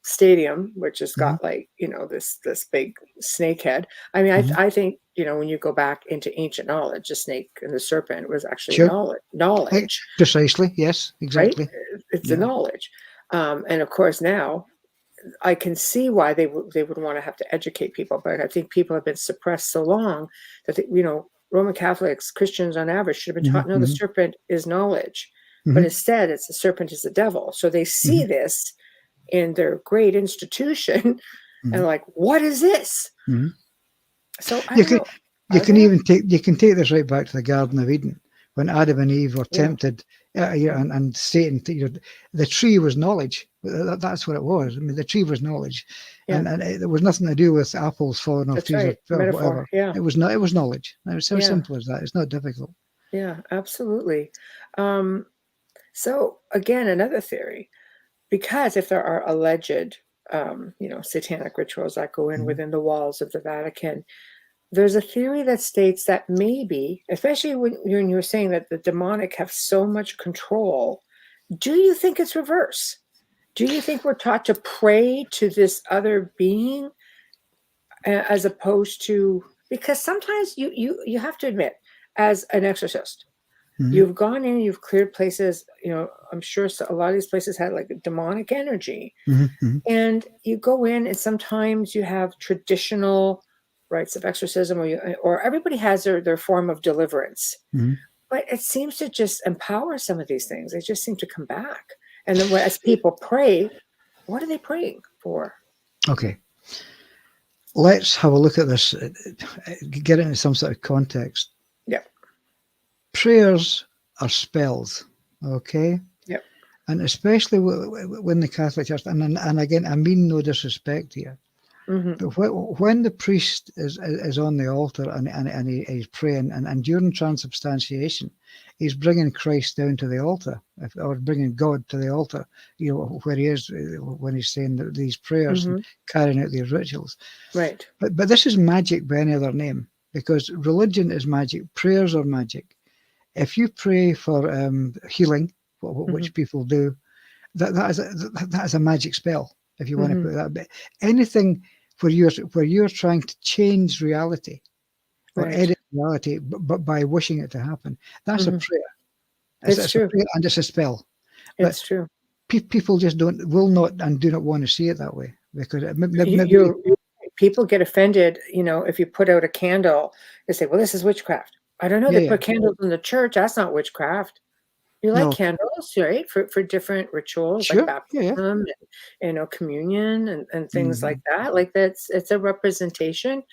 stadium, which has got like, this big snake head. I mean, I think, when you go back into ancient knowledge, the snake and the serpent was actually knowledge. Precisely. Yes, exactly. Right? It's a knowledge. And of course now I can see why they would want to have to educate people, but I think people have been suppressed so long that, Roman Catholics, Christians on average should have been taught, no, the serpent is knowledge. But instead it's the serpent is the devil. So they see this in their great institution and like, what is this? So you can take this right back to the Garden of Eden when Adam and Eve were tempted, and Satan. The tree was knowledge. That's what it was. I mean, the tree was knowledge, and there was nothing to do with apples falling off trees or whatever. Yeah. It was knowledge. It was so simple as that. It's not difficult. Yeah, absolutely. So again, another theory, because if there are alleged, satanic rituals that go in within the walls of the Vatican, there's a theory that states that maybe, especially when you're saying that the demonic have so much control, do you think it's reverse? Do you think we're taught to pray to this other being as opposed to, because sometimes you have to admit, as an exorcist, you've gone in, you've cleared places, I'm sure a lot of these places had like demonic energy, and you go in and sometimes you have traditional rites of exorcism, or everybody has their form of deliverance, but it seems to just empower some of these things. They just seem to come back. And then as people pray, what are they praying for? Okay. Let's have a look at this, get into some sort of context. Yep. Prayers are spells, okay? Yep. And especially when the Catholic Church, and again, I mean no disrespect here, but when the priest is on the altar and he's praying, and during transubstantiation, he's bringing Christ down to the altar, or bringing God to the altar, where he is when he's saying these prayers and carrying out these rituals. Right. But this is magic by any other name, because religion is magic, prayers are magic. If you pray for healing, which people do, that is a magic spell, if you want to put that. But anything where you're trying to change reality or edit reality, but by wishing it to happen, that's a prayer. It's true, and it's a spell. It's true. People just will not and do not want to see it that way, because people get offended. If you put out a candle, they say, "Well, this is witchcraft." I don't know. They put candles in the church. That's not witchcraft. You like candles, right? For different rituals, like baptism, and, communion and things like that. Like it's a representation.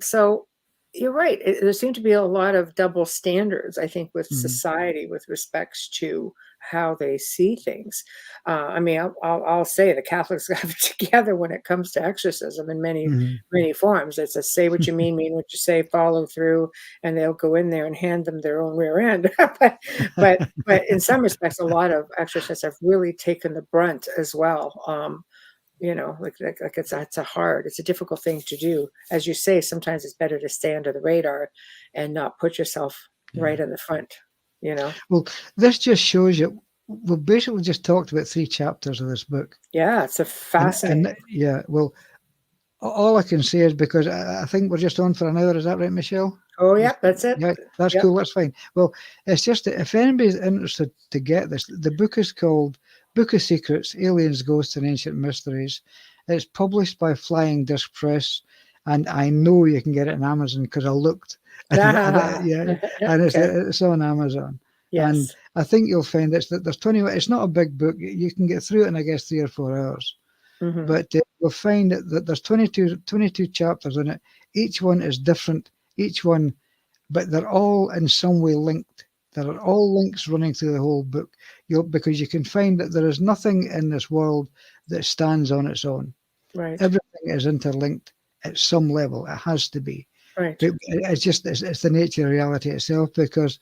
So you're right. There seem to be a lot of double standards, I think, with society with respects to how they see things. I mean, I'll say the Catholics have it together when it comes to exorcism in many forms. It's a say what you mean what you say, follow through, and they'll go in there and hand them their own rear end. but in some respects, a lot of exorcists have really taken the brunt as well. It's a difficult thing to do. As you say, sometimes it's better to stay under the radar and not put yourself right in the front, Well, this just shows you, we've basically just talked about 3 chapters of this book. Yeah, it's a fascinating. Well, all I can say is, because I think we're just on for an hour, is that right, Michelle? Oh, yeah, that's it. Yeah, that's cool, that's fine. Well, it's just that if anybody's interested to get this, the book is called Book of Secrets, Aliens, Ghosts, and Ancient Mysteries. It's published by Flying Disc Press, and I know you can get it on Amazon because I looked. And it's on Amazon. Yes. And I think you'll find that there's 20. It's not a big book. You can get through it in, I guess, 3 or 4 hours. But you'll find that there's 22 chapters in it. Each one is different. But they're all in some way linked. There are all links running through the whole book, because you can find that there is nothing in this world that stands on its own. Right. Everything is interlinked at some level. It has to be. Right. It's the nature of reality itself, because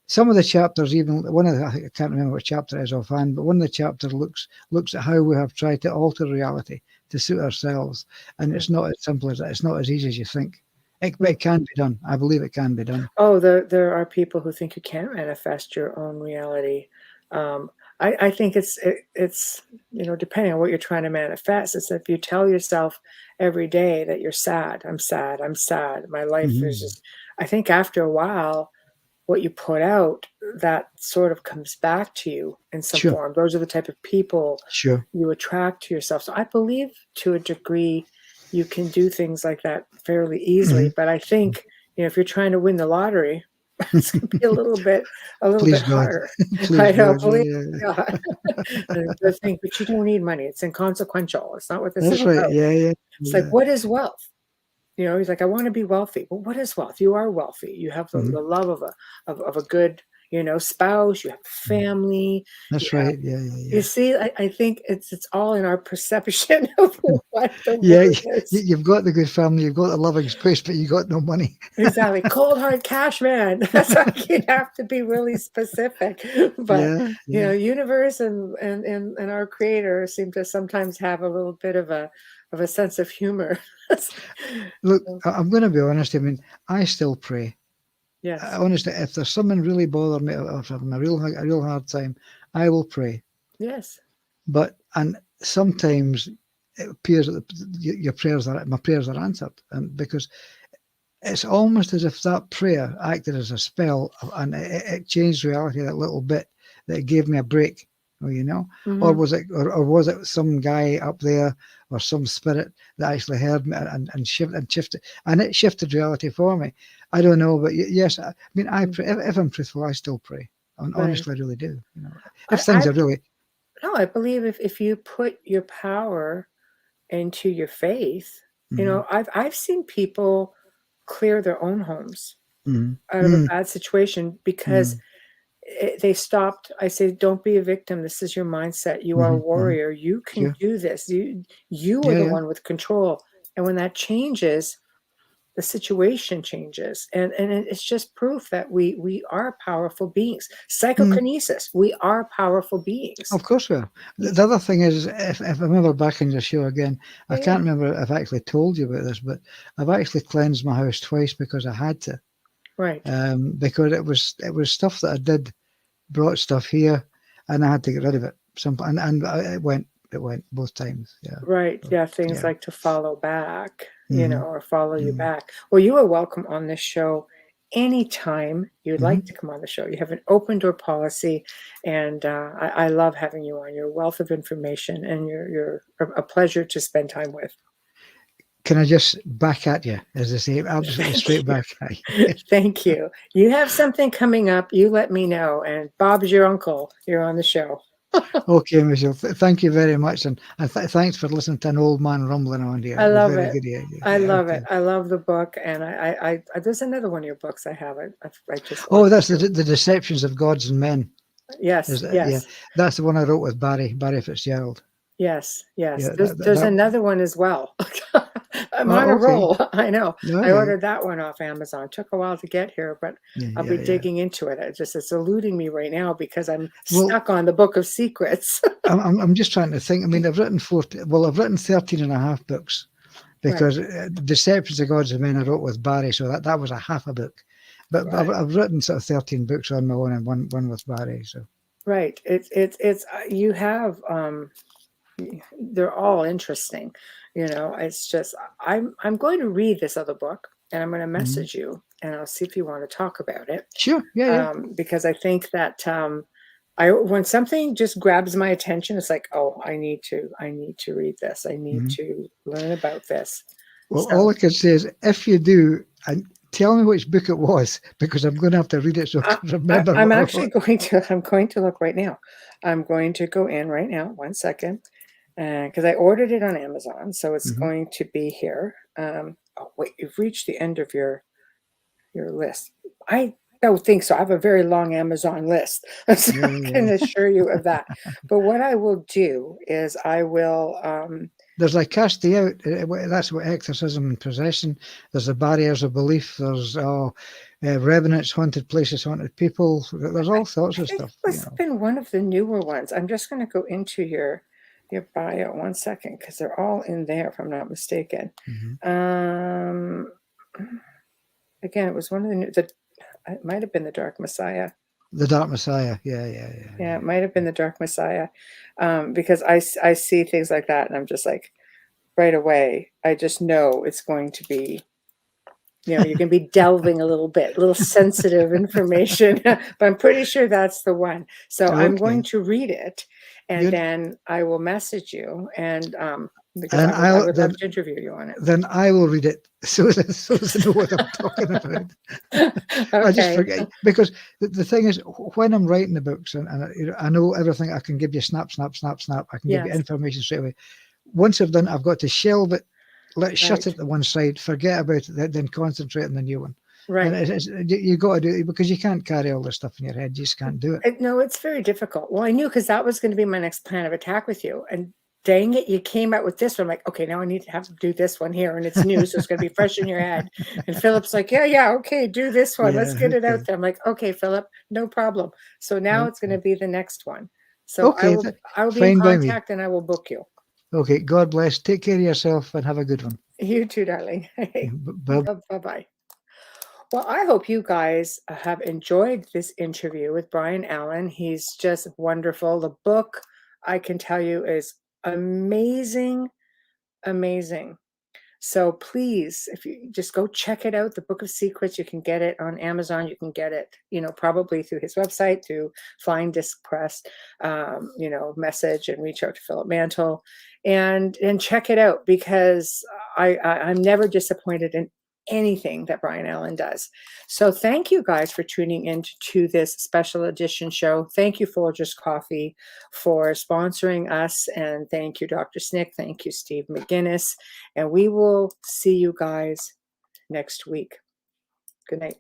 some of the chapters, even one of the, I can't remember what chapter it is offhand, but one of the chapters looks at how we have tried to alter reality to suit ourselves, and it's not as simple as that. It's not as easy as you think. But it can be done. I believe it can be done. Oh, there are people who think you can't manifest your own reality. I think it's depending on what you're trying to manifest. It's if you tell yourself every day that you're sad, I'm sad, I'm sad, my life is just. I think after a while, what you put out, that sort of comes back to you in some form. Those are the type of people you attract to yourself. So I believe to a degree you can do things like that fairly easily. But I think, if you're trying to win the lottery, it's going to be a little bit harder. I don't believe God. The thing, but you don't need money. It's inconsequential. It's not what this is about. It's like, what is wealth? He's like, I want to be wealthy. Well, what is wealth? You are wealthy. You have the love of a good, spouse. You have family. That's right. You see, I think it's all in our perception of what the word is. You've got the good family, you've got the loving spouse, but you got no money. Exactly. Cold hard cash, man. That's why you have to be really specific. But universe and our creator seem to sometimes have a little bit of a sense of humor. Look, I'm going to be honest. I mean, I still pray. Yes. Honestly, if there's something really bothering me or having a real hard time, I will pray. Yes. And sometimes it appears that my prayers are answered, and because it's almost as if that prayer acted as a spell, and it changed reality that little bit, that it gave me a break. Or was it some guy up there or some spirit that actually heard me and shifted, and it shifted reality for me. I don't know, but yes, I mean, I pray. If I'm truthful, I still pray. Honestly, I really do. I believe if you put your power into your faith, I've seen people clear their own homes out of a bad situation because they stopped. I say, don't be a victim. This is your mindset. You are a warrior. You can do this. You are the one with control. And when that changes, the situation changes. And it's just proof that we are powerful beings. Psychokinesis, we are powerful beings. Of course we are. The other thing is, if I remember back in your show again, I can't remember if I actually told you about this, but I've actually cleansed my house twice because I had to. Right. Because it was stuff that I did, brought stuff here, and I had to get rid of it. And it went both times. Yeah. Right. Yeah. Things like to follow back, or follow you back. Well, you are welcome on this show anytime you'd like to come on the show. You have an open door policy, and I love having you on. Your wealth of information, and you're a pleasure to spend time with. Can I just back at you, as they say, absolutely straight back at you? Thank you. You have something coming up, you let me know. And Bob's your uncle. You're on the show. Okay, Michelle. Thank you very much. And thanks for listening to an old man rumbling on here. I love it. I love it. I love the book. And I there's another one of your books I have. I just. Oh, that's the Deceptions of Gods and Men. Yes. Yes. Yeah, that's the one I wrote with Barry Fitzgerald. Yes. Yes. Yeah, there's another one as well. I'm on a roll. I know. I ordered that one off Amazon. Took a while to get here, but I'll be digging into it. It's eluding me right now because I'm stuck on the Book of Secrets. I'm just trying to think. I mean, I've written 13 and a half books because Deceptions of Gods and Men I wrote with Barry, so that was a half a book. But I've written sort of 13 books on my own and one with Barry. So right. It's you have they're all interesting. It's just I'm going to read this other book and I'm going to message you and I'll see if you want to talk about it. Sure. Yeah. Because I think that when something just grabs my attention, it's like, oh, I need to read this. I need to learn about this. Well, all I can say is if you do, and tell me which book it was, because I'm going to have to read it so I can remember. I'm going to look right now. I'm going to go in right now. 1 second. Because I ordered it on Amazon, so it's going to be here. Oh wait, you've reached the end of your list. I don't think so. I have a very long Amazon list, so I can assure you of that. But what I will do is I will There's like casting out. That's what exorcism and possession. There's the barriers of belief. There's revenants, haunted places, haunted people. There's all sorts of stuff. It must have been one of the newer ones. I'm just going to go into your bio 1 second, because they're all in there, if I'm not mistaken. Again, it was one of the new. It might have been the Dark Messiah. The Dark Messiah, yeah. Yeah, it might have been the Dark Messiah, because I see things like that, and I'm just like, right away, I just know it's going to be, you're going to be delving a little sensitive information, but I'm pretty sure that's the one. So Okay. I'm going to read it, and then I will message you, and because I would love to interview you on it. Then I will read it so to know what I'm talking about. Okay. I just forget, because the thing is, when I'm writing the books, and I know everything, I can give you snap. I can give you information straight away. Once I've done, I've got to shelve it, shut it to one side, forget about it, then concentrate on the new one. Right. And you got to do it, because you can't carry all this stuff in your head. You just can't do it. No, it's very difficult. Well, I knew, because that was going to be my next plan of attack with you. And dang it, you came out with this one. I'm like, okay, now I need to have to do this one here, and it's new, so it's going to be fresh in your head. And Philip's like, yeah, okay, do this one. Let's get it out there. I'm like, okay, Philip, no problem. So now it's going to be the next one. So I will be in contact, and I will book you. Okay, God bless. Take care of yourself and have a good one. You too, darling. Bye-bye. Well, I hope you guys have enjoyed this interview with Brian Allan. He's just wonderful. The book, I can tell you, is amazing. So please, if you just go check it out, the Book of Secrets, you can get it on Amazon. You can get it, probably through his website, through Flying Disc Press, message and reach out to Philip Mantle, and check it out, because I'm never disappointed in anything that Brian Allan does. So thank you guys for tuning in to this special edition show. Thank you, Folgers Coffee, for sponsoring us, and thank you, Dr. Snick. Thank you, Steve McGinnis, and we will see you guys next week. Good night.